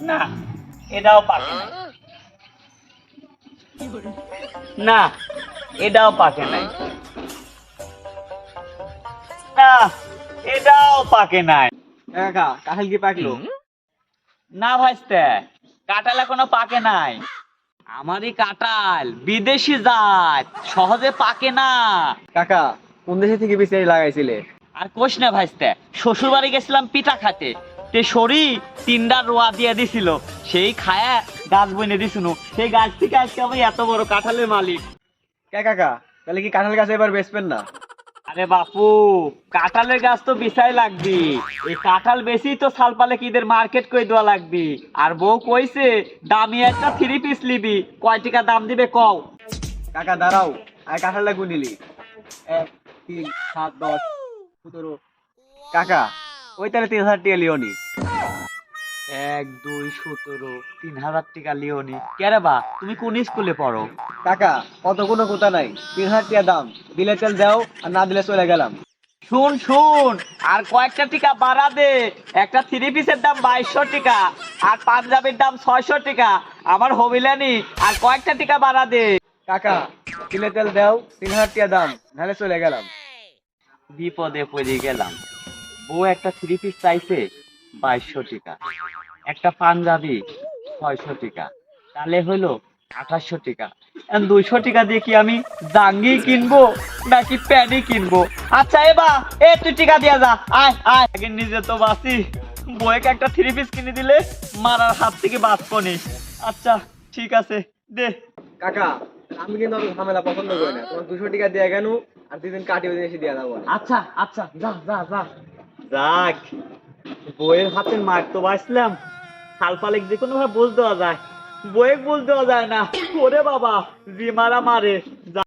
না, এটাও পাকে নাই। না, এটাও পাকে নাই। না, এটাও পাকে নাই। কাকা কাঁঠাল কি পাকলো? না ভাইস্তে, কাঁঠাল এখনো পাকে নাই। আমারই কাঁঠাল বিদেশি জাত, সহজে পাকে না। কাকা কোন দেশে থেকে বীজ লাগাইছিলে? আর কোষ না ভাইস্তে, শ্বশুর বাড়ি গেছিলাম পিঠা খাতে, তে সরি তিনটা রোয়া দিয়ে দিছিল, সেই খায়া গাছ বইনে দিছিল, সেই গাছ থেকে আজকে আমি এত বড় কাঁঠালের মালিক। কাকা তাহলে কি কাঁঠাল গাছ এবার বেচবেন না? আরে বাপু, কাঁঠালের গাছ তো বিছাই লাগবি, এই কাঁঠাল বেশি তো সাল পালে কি এদের মার্কেট করে দেওয়া লাগবি। আর বউ কইছে দামি একটা 3 পিস লিবি, কয় টাকা দাম দিবে কও? কাকা দাঁড়াও, আর কাঁঠালটা গুনিলি 1 3 7 10 17। কাকা ওই তাহলে 3000 টাকা লিওনি। 1 2 17, 3000 টাকা লিওনি। কেরে বা, তুমি কোন স্কুলে পড়ো? কাকা কত কোনো কথা নাই, 3000 টাকা দাম, দিলে তেল দাও আর না দিলে চলে গেলাম। শুন শুন, আর কয়েকটা টিকা বাড়া দে। একটা 3 পিসের দাম 2200 টাকা, আর পাঞ্জাবির দাম 600 টাকা। আমার হবিলানি, আর কয়েকটা টিকা বাড়া দে। কাকা দিলে তেল দাও, 3000 টাকা দাম, নাহলে চলে গেলাম। বিপদে পড়ে গেলাম। বউ একটা 3 পিস চাইছে 2200 টাকা, একটা পাঞ্জাবি 600 টাকা, তাহলে হলো 2800 টাকা। 200 টাকা দিয়ে কি আমি জাঙ্গি কিনবো নাকি প্যাডি কিনবো? আচ্ছা এবা, তুই টাকা দিয়া যা, আয় আয়, আগে নিজে তো বাঁচি, বউকে একটা 3 পিস কিনে দিলে মারার হাত থেকে বাঁচবো নি। আচ্ছা ঠিক আছে, দে। কাকা আমি কিন্তু অত ঝামেলা পছন্দ করি না, তোমার 200 টাকা দিয়ে গেল আর 2 দিন কাটি ওই দিন এসে দিয়ে দাও। আচ্ছা আচ্ছা, যা যা যা। যাক, বইয়ের হাতে মার তো বাঁচলাম। সালপালেক যে কোনো ভাবে বুঝ দেওয়া যায়, বইয়ে বুঝ দেওয়া যায় না। ওরে বাবা, রিমারা মারে।